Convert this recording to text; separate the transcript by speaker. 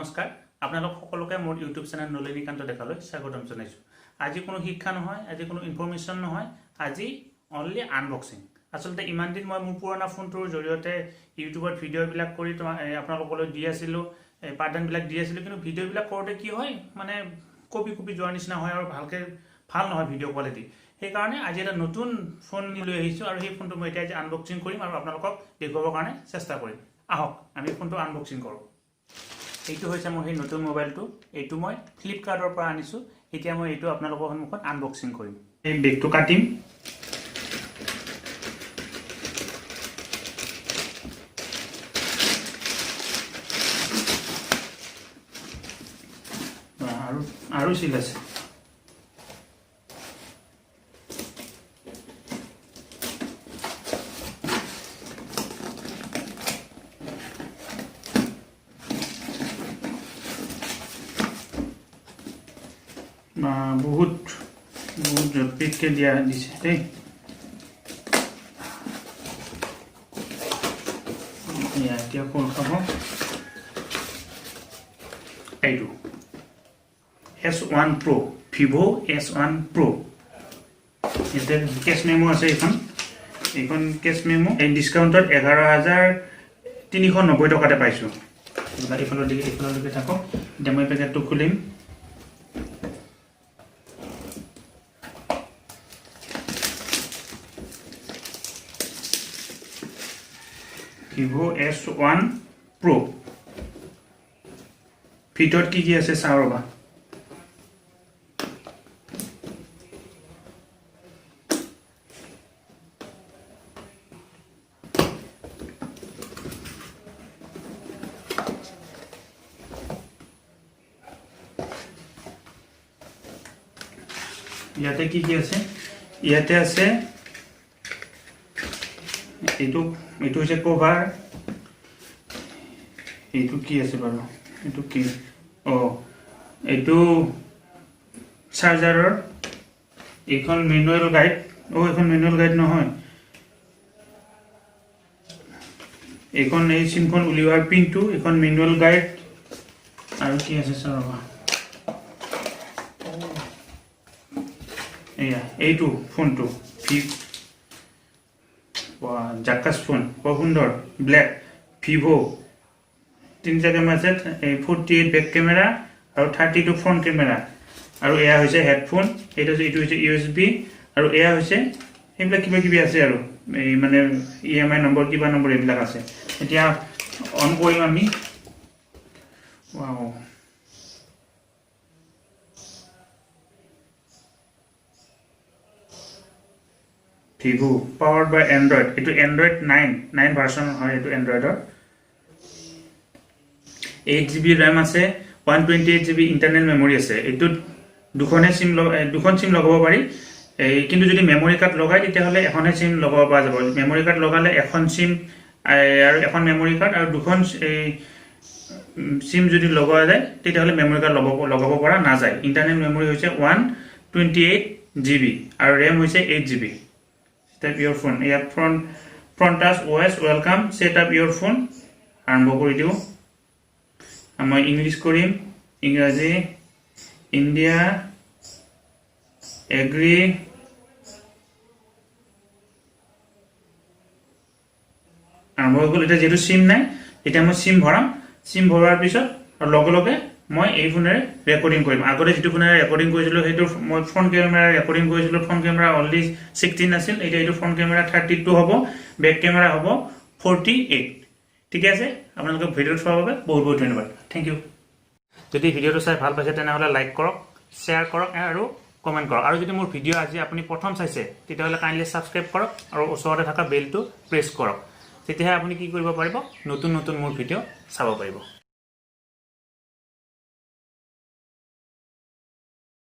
Speaker 1: নমস্কাৰ আপোনালোক সকলোকে মোৰ ইউটিউব চেনেল নলিনীকান্ত দেখালৈ স্বাগতম জনাইছো আজি কোনো শিক্ষা নহয় আজি কোনো ইনফৰমেশন নহয় আজি অনলি আনবক্সিং আসলতে ইমান দিন মই মোৰ পুৰণা ফোনটোৰ জৰিয়তে ইউটিউবত ভিডিও বিলাক কৰি আপোনালোকলৈ দি আছিল পাৰ্টন বিলাক দি আছিল কিন্তু ভিডিও বিলাক কৰোতে কি হয় মানে কপি যোৱাৰ নিচিনা হয় আৰু ভালকে ভাল নহয় ভিডিও কোৱালিটি সেই কাৰণে আজি এটা নতুন ফোন লৈ আহিছো আৰু সেই ফোনটো মই এতিয়া আজি আনবক্সিং কৰিম আৰু আপোনালোকক দেখুৱাবৰ কাৰণে চেষ্টা কৰিম আহক আমি ফোনটো আনবক্সিং কৰো এইটো হৈছে মোৰ এই নতুন মোবাইলটো এইটো মই ফ্লিপকাৰ্টৰ পৰা আনিছো এতিয়া মই এইটো আপোনালোকৰ সন্মুখত আনবক্সিং কৰিম এই বেগটো কাটিম আৰু সিল আছে বহুত জটিলকে দিয়া দিছে দেই এতিয়া কোন খাব এইটো S1 Pro Vivo S1 Pro এটা কেছ মেমো আছে এইখন কেছ মেমো এই ডিসকাউন্টত 11390 টকাতে পাইছো এইফালৰ দিকে থাকক এতিয়া মই পেকেটটো খুলিম Vivo S1 Pro ভিতৰত কি আছে চাও ৰবা ইয়াতে কি আছে ইয়াতে আছে এইটো হৈছে কভাৰ এইটো কি আছে বাৰু এইটো কি এইটো চাৰ্জাৰৰ এইখন মেনুৱেল গাইড এইখন মেনুৱেল গাইড নহয় এইখন এই সিমখন উলিওৱাৰ পিনটো এইখন মেনুৱেল গাইড আৰু কি আছে চাবা এইটো ফোনটো জাকাস ফোন খুব সুন্দর ব্ল্যাক ভিভো তিনটা ক্যামেরা আছে 48 ব্যাক ক্যামেরা আর 32 ফ্রন্ট ক্যামেরা আর এয়া হইছে হেডফোন এটা হইছে ইউএসবি আর এয়া হইছে এইবিলাক কিবা কিবি আছে আর এই মানে ইএমআই নম্বৰ কিবা নম্বৰ এইবিলাক আছে এতিয়া অন কৰিম আমি wow Vivo powered by Android. It is Android 9 version hoy etu Android or 8GB RAM ase 128GB internal memory ase etu dukhone sim logabo pari kintu jodi memory card logai tete hole ekhone sim logabo pa jabo memory card logale ekhon sim aru ekhon memory card aru dukhon sim jodi logoa jay tete hole memory card logabo para na jay internal memory hoise 128GB aru RAM hoise 8GB Set up your phone. Yeah, front touch OS welcome. Set up your phone. আৰম্ভ কৰি দিও আমি English কৰিম ইংৰাজী India agri আৰম্ভ হৈ গ'ল এটা যেটো সিম নাই এটা মই সিম ভৰাম সিম ভৰাৰ পিছত আৰু লগে মই এই ফোনেৰে ৰেকৰ্ডিং কৰিম আগতে যেটো ফোনেৰে ৰেকৰ্ডিং কৰিছিলো হেতু মই ফ্ৰন্ট ক্যামেৰা ৰেকৰ্ডিং কৰিছিলো ফ্ৰন্ট ক্যামেৰা অনলি 16 আছিল এটা এইটো ফ্ৰন্ট ক্যামেৰা 32 হ'ব ব্যাক ক্যামেৰা হ'ব 48 ঠিক আছে আপোনালোকে ভিডিওটো চোৱাৰ বাবে বহুত ধন্যবাদ থ্যাংক ইউ যদি ভিডিওটো চাই ভাল পাইছে তেনে লাইক কৰক শেয়াৰ কৰক আৰু কমেন্ট কৰক আৰু যদি মোৰ ভিডিও আজি আপুনি প্ৰথম চাইছে তেতিয়াহলে কাইন্ডলি সাবস্ক্ৰাইব কৰক আৰু ওচৰতে থকা বেলটো প্ৰেছ কৰক তেতিয়াহে আপুনি কি কৰিব পাৰিব নতুন মোৰ ভিডিও চাব পাৰিব